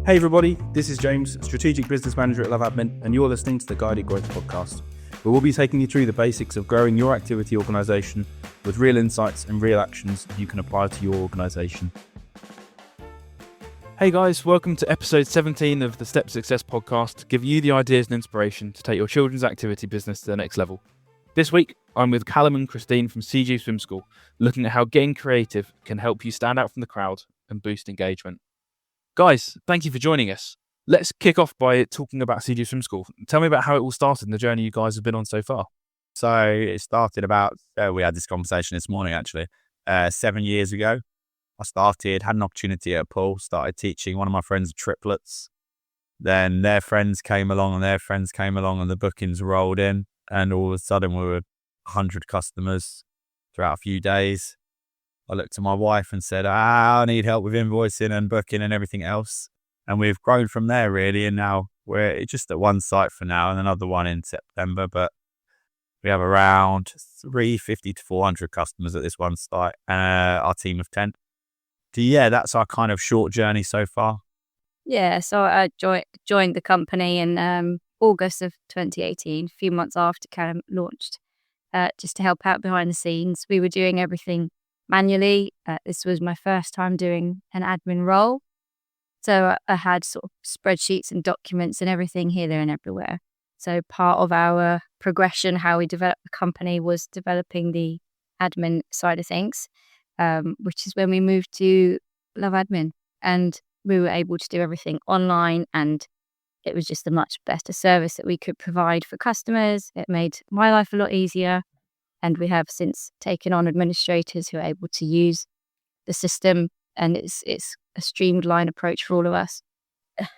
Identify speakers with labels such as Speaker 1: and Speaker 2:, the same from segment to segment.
Speaker 1: Hey everybody, this is James, Strategic Business Manager at Love Admin, and you're listening to the Guided Growth Podcast, where we'll be taking you through the basics of growing your activity organisation with real insights and real actions you can apply to your organisation. Hey guys, welcome to episode 17 of the Step to Success podcast, giving you the ideas and inspiration to take your children's activity business to the next level. This week, I'm with Calum and Christine from CG Swim School, looking at how getting creative can help you stand out from the crowd and boost engagement. Guys, thank you for joining us. Let's kick off by talking about CG Swim School. Tell me about how it all started and the journey you guys have been on so far.
Speaker 2: So it started about, we had this conversation this morning actually, 7 years ago. I had an opportunity at a pool, started teaching one of my friends triplets. Then their friends came along and the bookings rolled in. And all of a sudden we were 100 customers throughout a few days. I looked to my wife and said, I need help with invoicing and booking and everything else. And we've grown from there really. And now we're just at one site for now and another one in September. But we have around 350 to 400 customers at this one site, our team of 10. So yeah, that's our kind of short journey so far.
Speaker 3: Yeah, so I joined the company in August of 2018, a few months after Calum launched, just to help out behind the scenes. We were doing everything manually. This was my first time doing an admin role. So I had sort of spreadsheets and documents and everything here, there and everywhere. So part of our progression, how we developed the company, was developing the admin side of things, which is when we moved to Love Admin. And we were able to do everything online, and it was just a much better service that we could provide for customers. It made my life a lot easier. And we have since taken on administrators who are able to use the system, and it's a streamlined approach for all of us.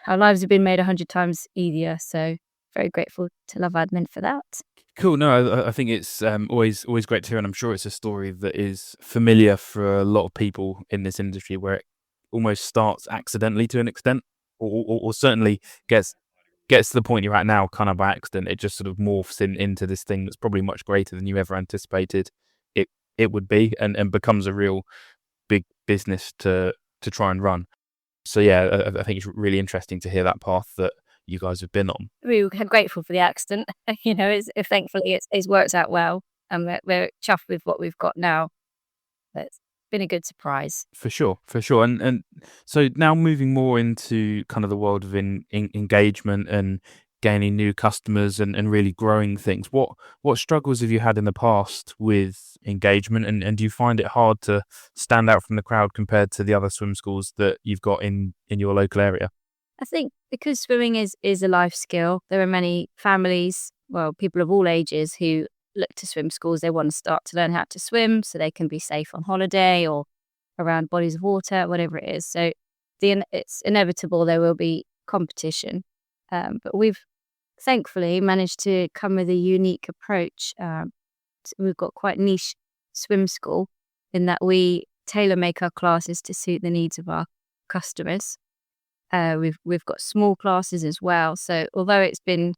Speaker 3: Our lives have been made 100 times easier, so very grateful to Love Admin for that.
Speaker 1: Cool. No, I think it's always great to hear, and I'm sure it's a story that is familiar for a lot of people in this industry, where it almost starts accidentally to an extent, or certainly gets to the point you're at now kind of by accident. It just sort of morphs into this thing that's probably much greater than you ever anticipated it would be, and becomes a real big business to try and run. So yeah, I think it's really interesting to hear that path that you guys have been on.
Speaker 3: We were grateful for the accident. Thankfully it's worked out well, and we're chuffed with what we've got now. It's been a good surprise.
Speaker 1: For sure. And so now moving more into kind of the world of engagement and gaining new customers and really growing things. What struggles have you had in the past with engagement, and do you find it hard to stand out from the crowd compared to the other swim schools that you've got in your local area?
Speaker 3: I think because swimming is a life skill, there are many families, people of all ages, who look to swim schools. They want to start to learn how to swim so they can be safe on holiday or around bodies of water, whatever it is. So it's inevitable there will be competition. But we've thankfully managed to come with a unique approach. We've got quite niche swim school in that we tailor make our classes to suit the needs of our customers. We've got small classes as well. So although it's been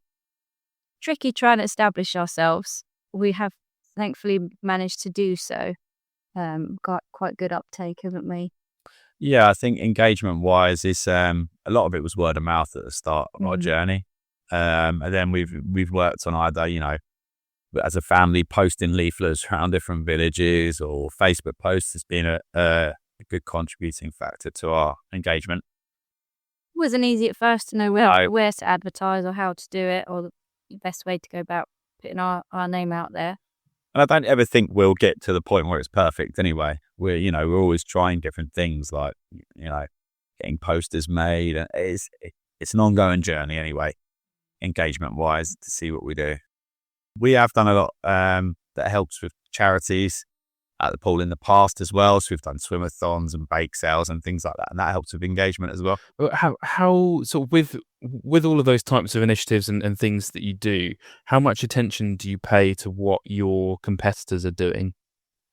Speaker 3: tricky trying to establish ourselves, we have thankfully managed to do so. Got quite good uptake, haven't we?
Speaker 2: Yeah, I think engagement wise is a lot of it was word of mouth at the start of our journey. And then we've worked on either, as a family, posting leaflets around different villages, or Facebook posts has been a good contributing factor to our engagement.
Speaker 3: It wasn't easy at first to know where to advertise or how to do it, or the best way to go about putting our name out there.
Speaker 2: And I don't ever think we'll get to the point where it's perfect anyway. We're always trying different things, like, getting posters made. And it's an ongoing journey anyway, engagement wise, to see what we do. We have done a lot that helps with charities at the pool in the past as well. So we've done swimathons and bake sales and things like that, and that helps with engagement as well.
Speaker 1: How sort of with all of those types of initiatives and things that you do, how much attention do you pay to what your competitors are doing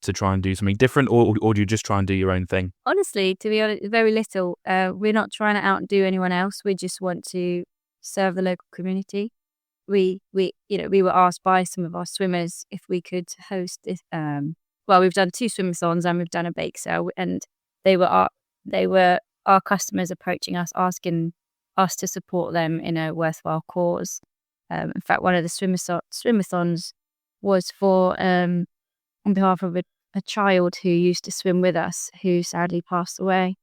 Speaker 1: to try and do something different, or do you just try and do your own thing?
Speaker 3: Honestly, to be honest, very little. We're not trying to outdo anyone else. We just want to serve the local community. We were asked by some of our swimmers if we could host this. We've done 2 swimathons and we've done a bake sale, and they were our customers approaching us asking us to support them in a worthwhile cause. In fact, one of the swimathons was for on behalf of a child who used to swim with us, who sadly passed away,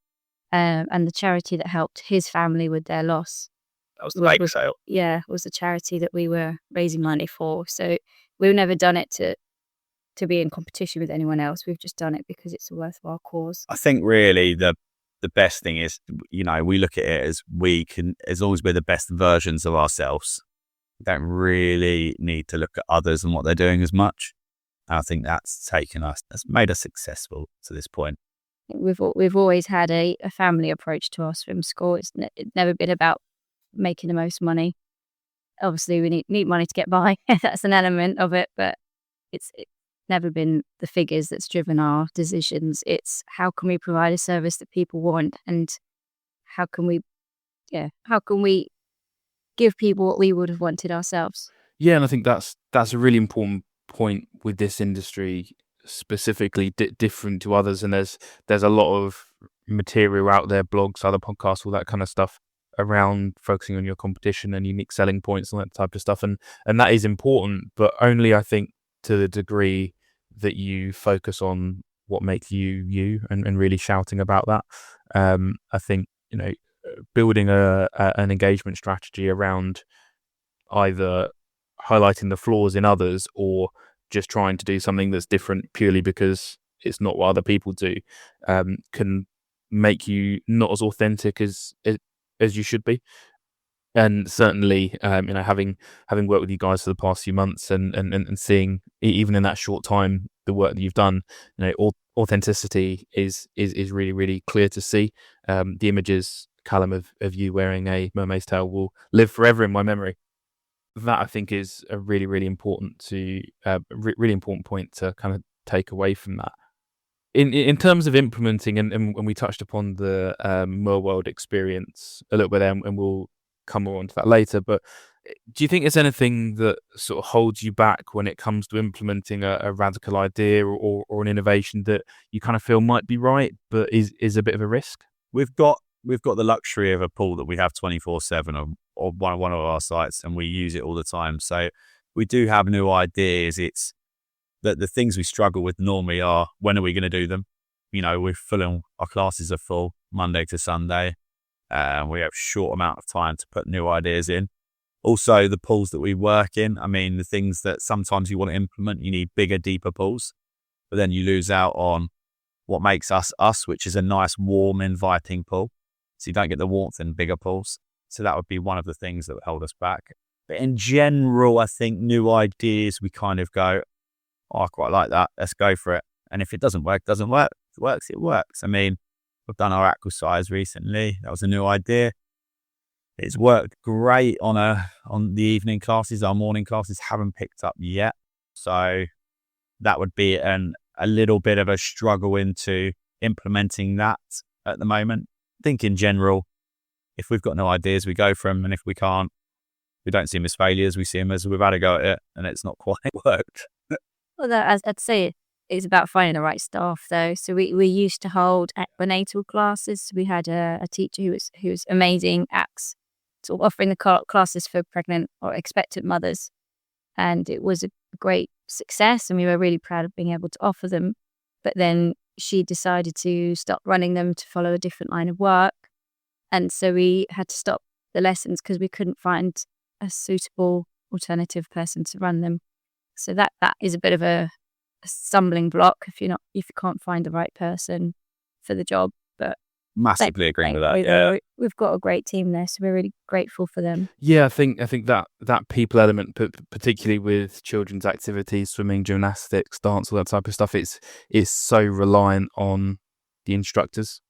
Speaker 3: and the charity that helped his family with their loss.
Speaker 2: That was the lake sale.
Speaker 3: Yeah, was a charity that we were raising money for. So we've never done it to be in competition with anyone else. We've just done it because it's a worthwhile cause.
Speaker 2: I think really the best thing is, we look at it as we can, as long as we're the best versions of ourselves, we don't really need to look at others and what they're doing as much. And I think that's made us successful to this point.
Speaker 3: We've always had a family approach to our swim school. It's never been about making the most money. Obviously, we need money to get by. That's an element of it, but it's never been the figures that's driven our decisions. It's how can we provide a service that people want, and how can we give people what we would have wanted ourselves.
Speaker 1: Yeah, and I think that's a really important point with this industry, specifically different to others. And there's a lot of material out there, blogs, other podcasts, all that kind of stuff around focusing on your competition and unique selling points and that type of stuff. And that is important, but only, I think, to the degree that you focus on what makes you and really shouting about that. I think, building an engagement strategy around either highlighting the flaws in others or just trying to do something that's different purely because it's not what other people do, can make you not as authentic as you should be. And certainly, having worked with you guys for the past few months and seeing even in that short time the work that you've done, authenticity is really, really clear to see. The images, Calum, of you wearing a mermaid's tail will live forever in my memory. That, I think, is a really, really important really important point to kind of take away from that. In terms of implementing, and when we touched upon the Mer World experience a little bit there, and we'll come more onto that later, but do you think there's anything that sort of holds you back when it comes to implementing a radical idea or an innovation that you kind of feel might be right, but is a bit of a risk?
Speaker 2: We've got the luxury of a pool that we have 24/7 on one of our sites, and we use it all the time. So we do have new ideas. It's that the things we struggle with normally are, when are we going to do them? We're full our classes are full Monday to Sunday. We have a short amount of time to put new ideas in. Also, the pools that we work in, the things that sometimes you want to implement, you need bigger, deeper pools, but then you lose out on what makes us, which is a nice, warm, inviting pool. So you don't get the warmth in bigger pools. So that would be one of the things that would hold us back. But in general, I think new ideas, we kind of go, I quite like that. Let's go for it. And if it doesn't work, it doesn't work. If it works, it works. We've done our aqua size recently. That was a new idea. It's worked great on the evening classes. Our morning classes haven't picked up yet. So that would be a little bit of a struggle into implementing that at the moment. I think in general, if we've got no ideas, we go for them. And if we can't, we don't see them as failures. We see them as we've had a go at it and it's not quite worked.
Speaker 3: Well, I'd say it's about finding the right staff, though. So we used to hold prenatal classes. We had a teacher who was amazing at sort of offering the classes for pregnant or expectant mothers, and it was a great success. And we were really proud of being able to offer them. But then she decided to stop running them to follow a different line of work, and so we had to stop the lessons because we couldn't find a suitable alternative person to run them. So that is a bit of a stumbling block if you can't find the right person for the job. But
Speaker 2: massively agreeing with that. Yeah,
Speaker 3: we've got a great team there, so we're really grateful for them.
Speaker 1: Yeah, I think that people element, particularly with children's activities, swimming, gymnastics, dance, all that type of stuff, it's so reliant on the instructors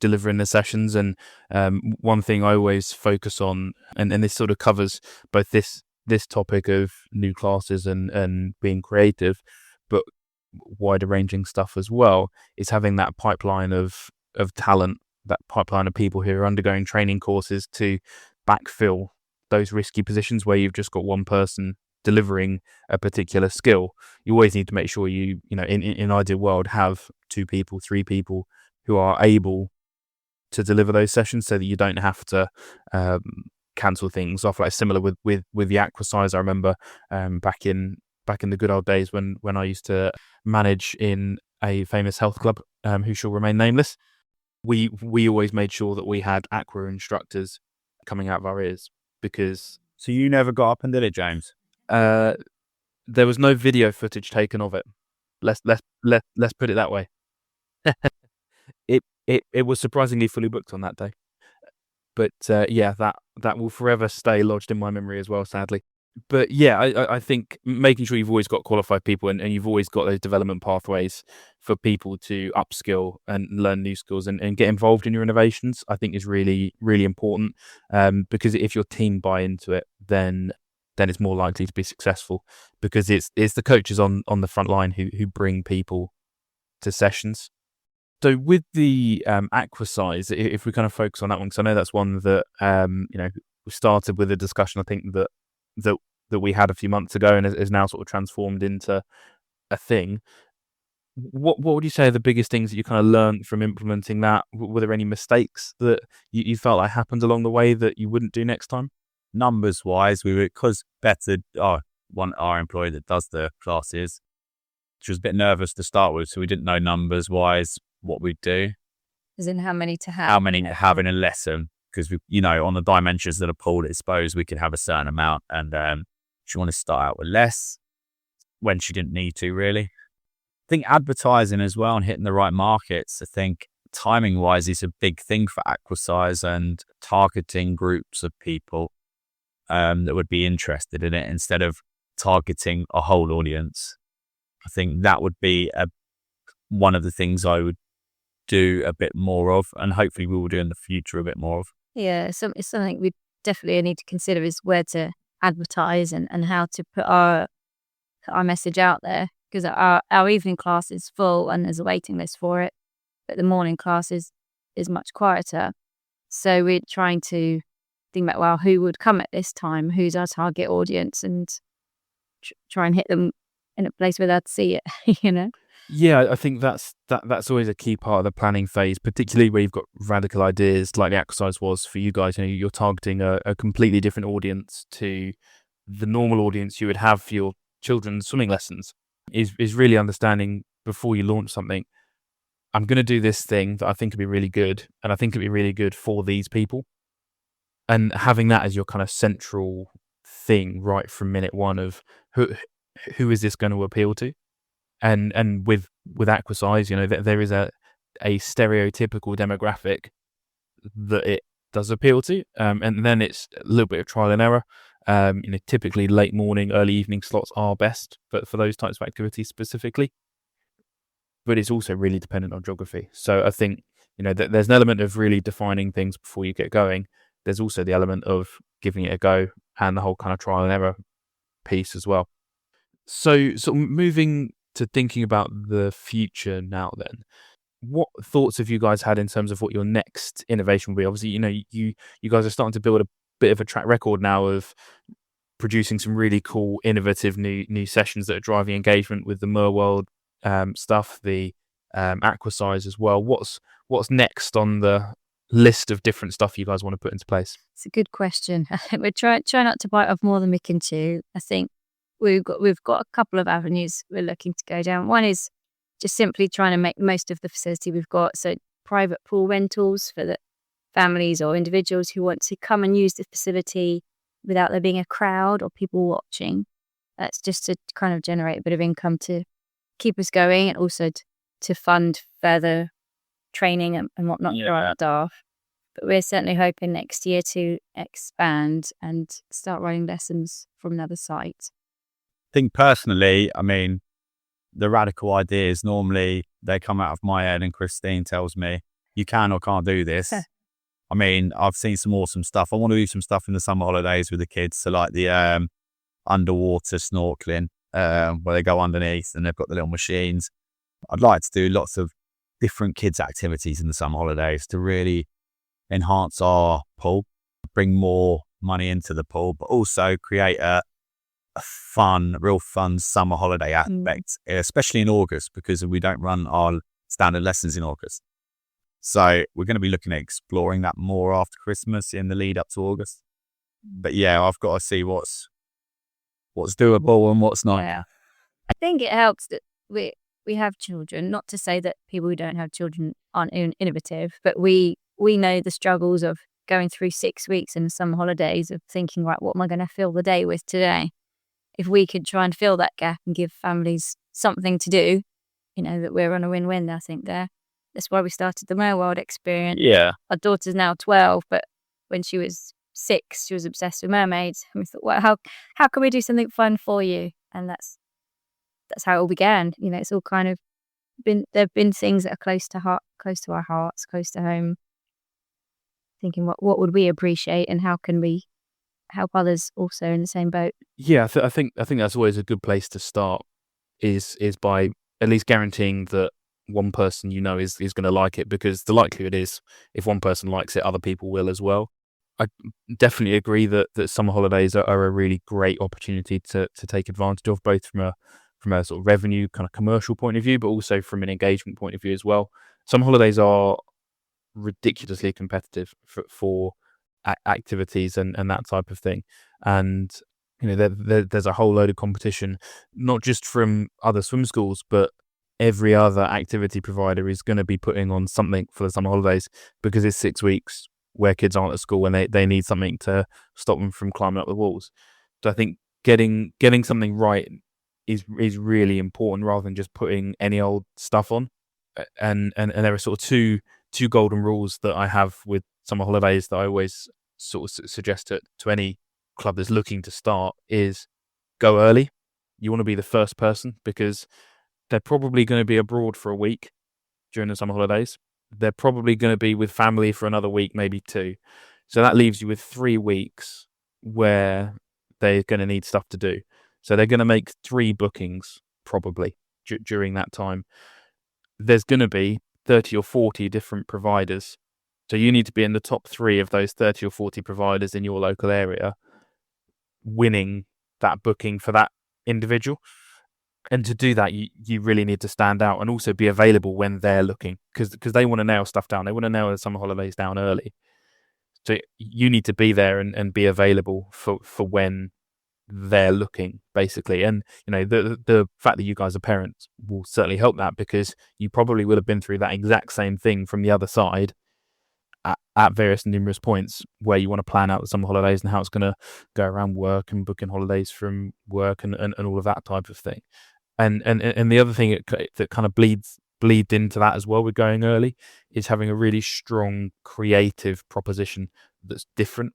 Speaker 1: delivering the sessions. And one thing I always focus on, and this sort of covers both this topic of new classes and being creative, but wider ranging stuff as well, is having that pipeline of talent, that pipeline of people who are undergoing training courses to backfill those risky positions where you've just got one person delivering a particular skill. You always need to make sure in an ideal world have 2 people, 3 people who are able deliver those sessions, so that you don't have to cancel things off. Like similar with the aqua size, I remember back in the good old days when I used to manage in a famous health club, who shall remain nameless. We always made sure that we had aqua instructors coming out of our ears, because
Speaker 2: So you never got up and did it, James?
Speaker 1: there was no video footage taken of it. Let's put it that way. It was surprisingly fully booked on that day. But yeah, that will forever stay lodged in my memory as well, sadly. But yeah, I think making sure you've always got qualified people and you've always got those development pathways for people to upskill and learn new skills and get involved in your innovations, I think is really, really important. Because if your team buy into it, then it's more likely to be successful, because it's the coaches on the front line who bring people to sessions. So with the aqua size, if we kind of focus on that one, because I know that's one that we started with a discussion, I think that we had a few months ago, and is now sort of transformed into a thing. What would you say are the biggest things that you kind of learned from implementing that? Were there any mistakes that you felt like happened along the way that you wouldn't do next time?
Speaker 2: Numbers wise, we were, because our employee that does the classes, she was a bit nervous to start with, so we didn't know numbers wise what we'd do.
Speaker 3: As in how many to have?
Speaker 2: How many to have in a lesson, because we, on the dimensions that are pulled, it's supposed we could have a certain amount, and she wanted to start out with less when she didn't need to really. I think advertising as well and hitting the right markets. I think timing wise is a big thing for Aquasize, and targeting groups of people that would be interested in it instead of targeting a whole audience. I think that would be one of the things I would do a bit more of, and hopefully we will do in the future a bit more of.
Speaker 3: Yeah, it's something we definitely need to consider, is where to advertise and how to put our message out there, because our evening class is full and there's a waiting list for it, but the morning class is much quieter. So we're trying to think about, well, who would come at this time, who's our target audience, and try and hit them in a place where they'd see it.
Speaker 1: Yeah, I think that's always a key part of the planning phase, particularly where you've got radical ideas like the exercise was for you guys. You're targeting a completely different audience to the normal audience you would have for your children's swimming lessons. Is really understanding before you launch something, I'm going to do this thing that I think would be really good, and I think it'd be really good for these people. And having that as your kind of central thing right from minute one of who is this going to appeal to? And with Aquasize, there is a stereotypical demographic that it does appeal to, and then it's a little bit of trial and error. Typically late morning, early evening slots are best for those types of activities specifically. But it's also really dependent on geography. So I think there's an element of really defining things before you get going. There's also the element of giving it a go and the whole kind of trial and error piece as well. So moving to thinking about the future now, then, what thoughts have you guys had in terms of what your next innovation will be? Obviously, you guys are starting to build a bit of a track record now of producing some really cool, innovative new sessions that are driving engagement with the Mer World stuff, the Aquasize as well. What's next on the list of different stuff you guys want to put into place?
Speaker 3: It's a good question. I think we're trying not to bite off more than we can chew. I think we've got a couple of avenues we're looking to go down. One is just simply trying to make the most of the facility we've got. So private pool rentals for the families or individuals who want to come and use the facility without there being a crowd or people watching. That's just to kind of generate a bit of income to keep us going, and also to fund further training and whatnot for our staff. But we're certainly hoping next year to expand and start running lessons from another site.
Speaker 2: I think personally, the radical ideas, normally they come out of my head and Christine tells me, you can or can't do this. I've seen some awesome stuff. I want to do some stuff in the summer holidays with the kids. So like the underwater snorkeling, where they go underneath and they've got the little machines. I'd like to do lots of different kids activities in the summer holidays to really enhance our pool, bring more money into the pool, but also create a real fun summer holiday aspect, especially in August, because we don't run our standard lessons in August. So we're going to be looking at exploring that more after Christmas in the lead up to August. But yeah, I've got to see what's doable and what's not.
Speaker 3: Yeah. I think it helps that we have children. Not to say that people who don't have children aren't innovative, but we know the struggles of going through 6 weeks in the summer holidays of thinking, right, what am I going to fill the day with today? If we could try and fill that gap and give families something to do, that we're on a win-win, I think there. That's why we started the Mer World experience.
Speaker 1: Yeah.
Speaker 3: Our daughter's now 12, but when she was 6, she was obsessed with mermaids. And we thought, well, how can we do something fun for you? And that's how it all began. It's all kind of there've been things that are close to our hearts, close to home. Thinking what would we appreciate and how can we help others also in the same boat?
Speaker 1: Yeah, I think that's always a good place to start. Is by at least guaranteeing that one person is going to like it, because the likelihood is if one person likes it, other people will as well. I definitely agree that summer holidays are a really great opportunity to take advantage of, both from a sort of revenue kind of commercial point of view, but also from an engagement point of view as well. Summer holidays are ridiculously competitive for activities and that type of thing, and there's a whole load of competition, not just from other swim schools, but every other activity provider is going to be putting on something for the summer holidays, because it's 6 weeks where kids aren't at school and they need something to stop them from climbing up the walls. So I think getting something right is really important, rather than just putting any old stuff on. And there are sort of two golden rules that I have with summer holidays that I always sort of suggest to any club that's looking to start is go early. You want to be the first person, because they're probably going to be abroad for a week during the summer holidays. They're probably going to be with family for another week, maybe 2. So that leaves you with 3 weeks where they're going to need stuff to do. So they're going to make 3 bookings probably during that time. There's going to be 30 or 40 different providers. So you need to be in the top 3 of those 30 or 40 providers in your local area, winning that booking for that individual. And to do that, you really need to stand out and also be available when they're looking, because they want to nail stuff down. They want to nail the summer holidays down early. So you need to be there and be available for when they're looking, basically. And the fact that you guys are parents will certainly help that, because you probably will have been through that exact same thing from the other side at various numerous points, where you want to plan out the summer holidays and how it's going to go around work and booking holidays from work and all of that type of thing. And the other thing that kind of bleeds into that as well with going early is having a really strong creative proposition that's different.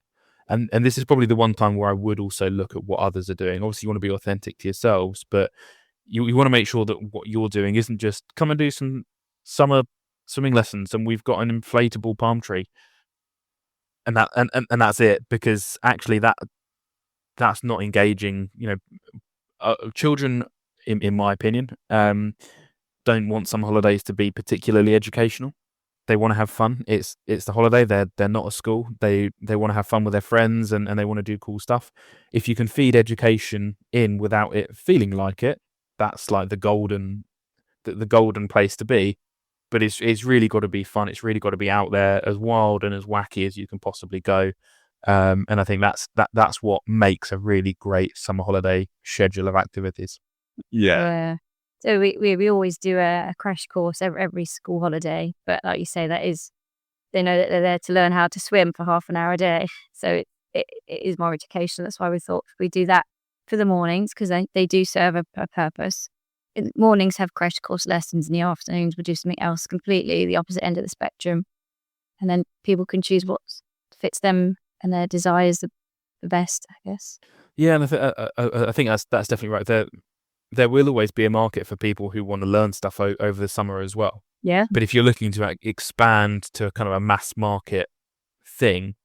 Speaker 1: And this is probably the one time where I would also look at what others are doing. Obviously, you want to be authentic to yourselves, but you want to make sure that what you're doing isn't just come and do some summer swimming lessons and we've got an inflatable palm tree and that's it, because actually that's not engaging. Children, in my opinion, don't want some holidays to be particularly educational. They want to have fun. It's the holiday. They're not at school. They want to have fun with their friends and they want to do cool stuff. If you can feed education in without it feeling like it, that's like the golden place to be. But it's really got to be fun. It's really got to be out there, as wild and as wacky as you can possibly go. And I think that's what makes a really great summer holiday schedule of activities.
Speaker 2: Yeah.
Speaker 3: So we always do a crash course every school holiday, but like you say, they know that they're there to learn how to swim for half an hour a day. So it is more educational. That's why we thought we do that for the mornings, because they do serve a purpose. In the mornings have crash course lessons, in the afternoons we'll do something else completely the opposite end of the spectrum, and then people can choose what fits them and their desires the best, I guess.
Speaker 1: Yeah, and I think that's definitely right. There will always be a market for people who want to learn stuff over the summer as well.
Speaker 3: Yeah.
Speaker 1: But if you're looking to expand to a kind of a mass market thing,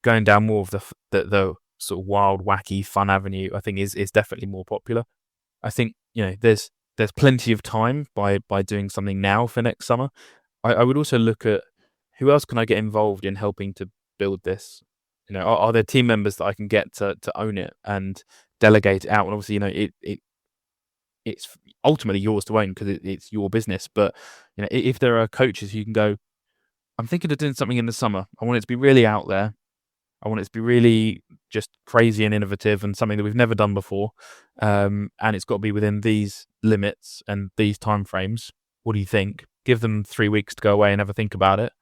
Speaker 1: going down more of the sort of wild, wacky, fun avenue, I think is definitely more popular. I think there's plenty of time by doing something now for next summer. I would also look at who else can I get involved in helping to build this. Are there team members that I can get to own it and delegate it out? And obviously, it's ultimately yours to own because it's your business. But if there are coaches who can go, I'm thinking of doing something in the summer. I want it to be really out there. I want it to be really just crazy and innovative and something that we've never done before. And it's got to be within these limits and these timeframes. What do you think? Give them 3 weeks to go away and have a think about it.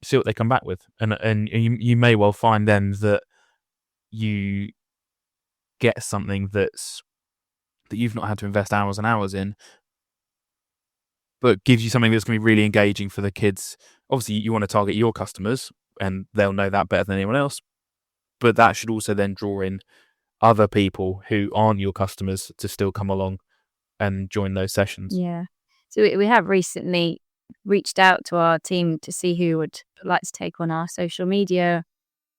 Speaker 1: See what they come back with. And you may well find then that you get something that you've not had to invest hours and hours in, but gives you something that's going to be really engaging for the kids. Obviously, you want to target your customers, and they'll know that better than anyone else. But that should also then draw in other people who aren't your customers to still come along and join those sessions.
Speaker 3: Yeah. So we have recently reached out to our team to see who would like to take on our social media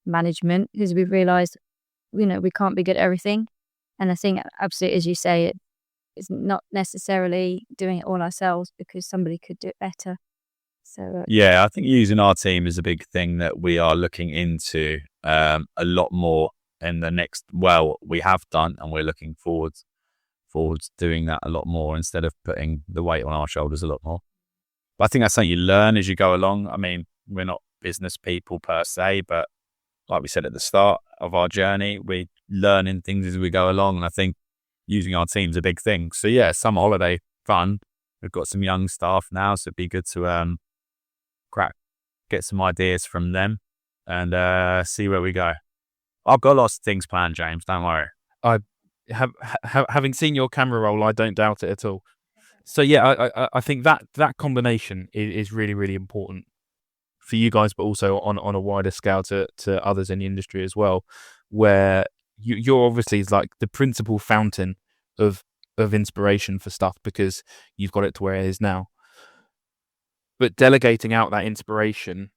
Speaker 3: management, because we've realised, we can't be good at everything. And I think, absolutely, as you say, it's not necessarily doing it all ourselves, because somebody could do it better. So
Speaker 2: yeah, I think using our team is a big thing that we are looking into a lot more in the next. Well, we have done, and we're looking forward to doing that a lot more instead of putting the weight on our shoulders a lot more. But I think that's something you learn as you go along. I mean, we're not business people per se, but like we said at the start of our journey, we're learning things as we go along. And I think using our team's a big thing. So yeah, summer holiday fun. We've got some young staff now, so it'd be good to get some ideas from them and see where we go. I've got lots of things planned, James. Don't worry.
Speaker 1: Having seen your camera roll, I don't doubt it at all. So yeah, I think that combination is really, really important for you guys, but also on a wider scale to others in the industry as well, where you're obviously like the principal fountain of inspiration for stuff, because you've got it to where it is now. But delegating out that inspiration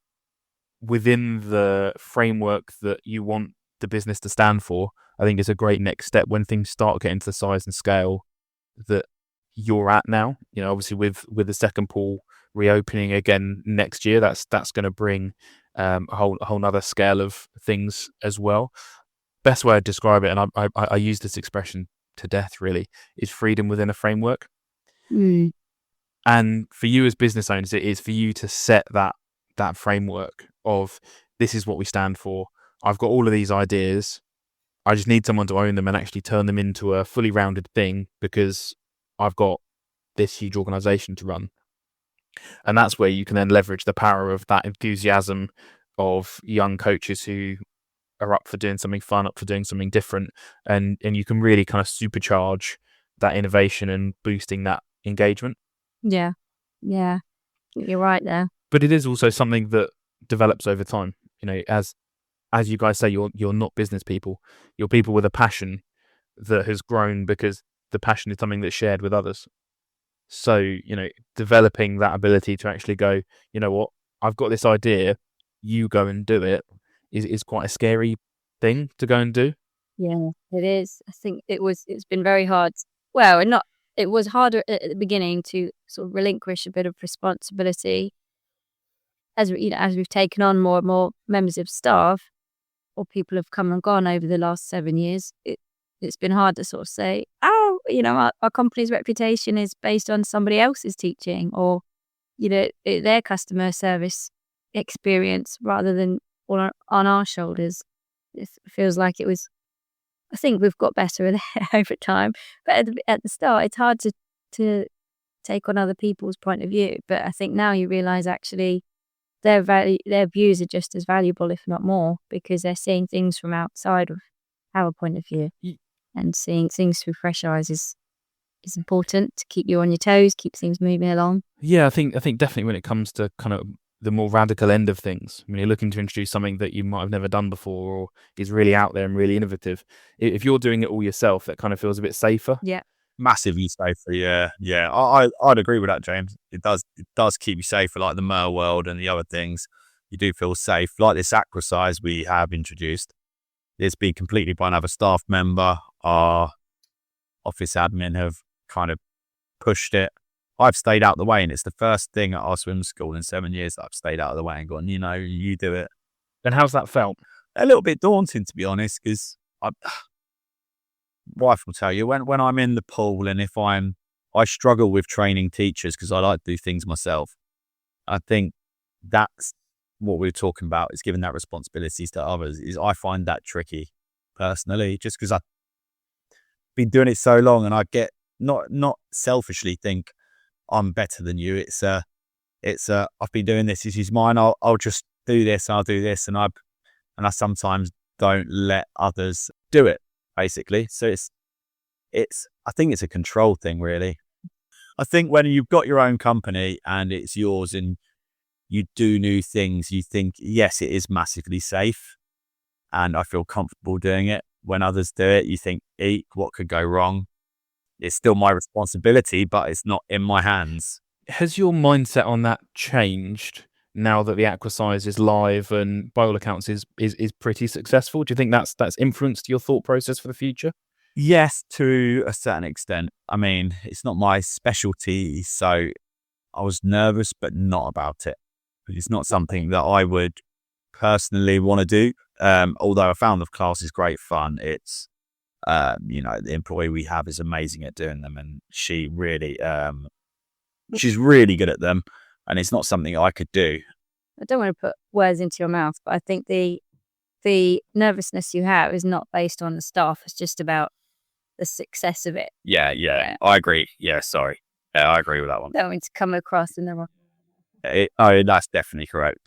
Speaker 1: within the framework that you want the business to stand for, I think is a great next step when things start getting to the size and scale that you're at now. Obviously with the second pool reopening again next year, that's going to bring a whole nother scale of things as well. Best way to describe it, and I use this expression to death really, is freedom within a framework. And for you as business owners, it is for you to set that framework of, this is what we stand for. I've got all of these ideas. I just need someone to own them and actually turn them into a fully rounded thing, because I've got this huge organization to run. And that's where you can then leverage the power of that enthusiasm of young coaches who are up for doing something fun, up for doing something different. And you can really kind of supercharge that innovation and boosting that engagement.
Speaker 3: Yeah. You're right there.
Speaker 1: But it is also something that develops over time. As you guys say, you're not business people. You're people with a passion that has grown because the passion is something that's shared with others. So, developing that ability to actually go, you know what, I've got this idea, you go and do it, is quite a scary thing to go and do.
Speaker 3: Yeah, it is. I think it's been very hard. Well, it was harder at the beginning to sort of relinquish a bit of responsibility as we've taken on more and more members of staff, or people have come and gone over the last 7 years. It's been hard to sort of say, our company's reputation is based on somebody else's teaching, or their customer service experience, rather than all on our shoulders. It feels like it was. I think we've got better at it over time, but at the start, it's hard to take on other people's point of view. But I think now you realise actually their views are just as valuable, if not more, because they're seeing things from outside of our point of view, and seeing things through fresh eyes is important to keep you on your toes, keep things moving along.
Speaker 1: Yeah, I think definitely when it comes to kind of the more radical end of things, when you're looking to introduce something that you might have never done before or is really out there and really innovative, if you're doing it all yourself, that kind of feels a bit safer.
Speaker 3: Yeah.
Speaker 2: Massively safer, yeah. I'd agree with that, James. It does keep you safer, like the Mer World and the other things. You do feel safe, like this aqua size we have introduced. It's been completed by another staff member. Our office admin have kind of pushed it. I've stayed out of the way, and it's the first thing at our swim school in 7 years that I've stayed out of the way and gone, you do it.
Speaker 1: And how's that felt?
Speaker 2: A little bit daunting, to be honest, because wife will tell you, when I'm in the pool, and I struggle with training teachers because I like to do things myself. I think that's what we're talking about, is giving that responsibilities to others. Is I find that tricky personally, just because I've been doing it so long, and I get not selfishly think I'm better than you. It's I've been doing this is mine. I'll just do this. I'll do this, and I sometimes don't let others do it, basically. So I think it's a control thing, really. I think when you've got your own company and it's yours and you do new things, you think, yes, it is massively safe and I feel comfortable doing it. When others do it, you think, eek, what could go wrong? It's still my responsibility, but it's not in my hands.
Speaker 1: Has your mindset on that changed now that the Aquasize is live and by all accounts is pretty successful? Do you think that's influenced your thought process for the future?
Speaker 2: Yes, to a certain extent. I mean, it's not my specialty, so I was nervous, but not about it. It's not something that I would personally want to do. Although I found the class is great fun. It's, the employee we have is amazing at doing them, and she really, she's really good at them, and it's not something I could do.
Speaker 3: I don't want to put words into your mouth, but I think the nervousness you have is not based on the staff. It's just about the success of it.
Speaker 2: Yeah. I agree. Yeah, sorry. Yeah, I agree with that one.
Speaker 3: Don't want to come across in the wrong.
Speaker 2: That's definitely correct.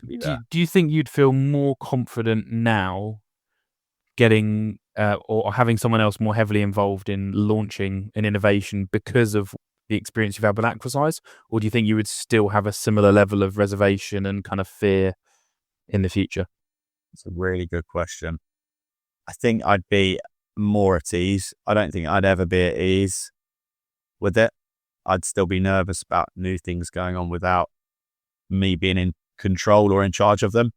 Speaker 1: Do you think you'd feel more confident now getting or having someone else more heavily involved in launching an innovation because of the experience you've had with Aquasize? Or do you think you would still have a similar level of reservation and kind of fear in the future?
Speaker 2: It's a really good question. I think I'd be more at ease. I don't think I'd ever be at ease with it. I'd still be nervous about new things going on without me being in control or in charge of them.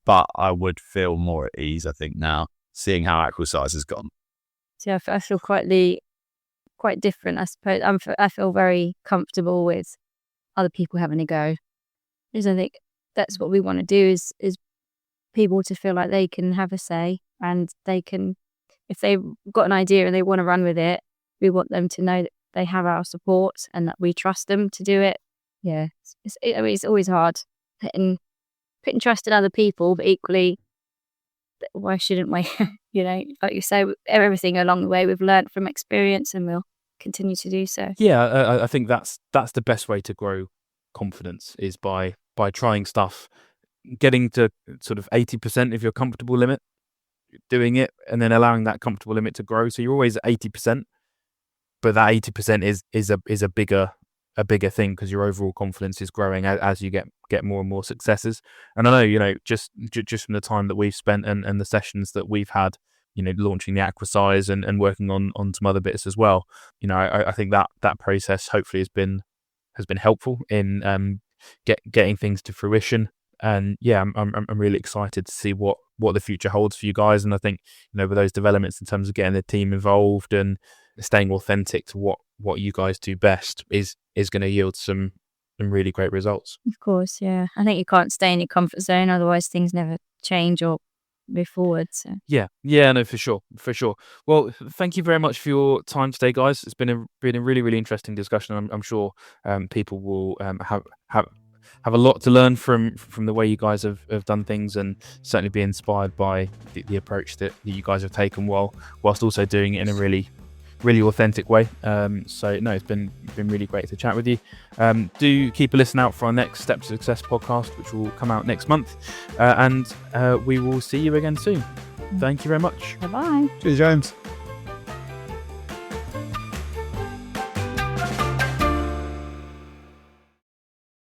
Speaker 2: But I would feel more at ease, I think, now, seeing how Aquasize has gone.
Speaker 3: So I feel quite different, I suppose. I feel very comfortable with other people having a go. Because I think that's what we want to do is people to feel like they can have a say, and they can, if they've got an idea and they want to run with it, we want them to know that they have our support and that we trust them to do it. Yeah, it's always hard putting trust in other people, but equally, why shouldn't we? Like you say, everything along the way we've learned from experience, and we'll continue to do so.
Speaker 1: Yeah, I think that's the best way to grow confidence, is by trying stuff, getting to sort of 80% of your comfortable limit, doing it, and then allowing that comfortable limit to grow. So you're always at 80%, but that 80% is a bigger thing, because your overall confidence is growing as you get more and more successes. And I know, just from the time that we've spent and the sessions that we've had, launching the Aquasize and working on some other bits as well, I think that process hopefully has been helpful in getting things to fruition. And yeah, I'm really excited to see what the future holds for you guys. And I think, with those developments in terms of getting the team involved and staying authentic to what you guys do best is going to yield some really great results.
Speaker 3: Of course, yeah. I think you can't stay in your comfort zone, otherwise things never change or move forward. So.
Speaker 1: Yeah, no, for sure. Well, thank you very much for your time today, guys. It's been a really, really interesting discussion. I'm sure people will have a lot to learn from the way you guys have done things, and certainly be inspired by the approach that you guys have taken whilst also doing it in a really, really authentic way. So no, it's been really great to chat with you. Do keep a listen out for our next Steps to Success podcast, which will come out next month, and we will see you again soon. Thank you very much.
Speaker 3: Bye-bye.
Speaker 2: Cheers, James.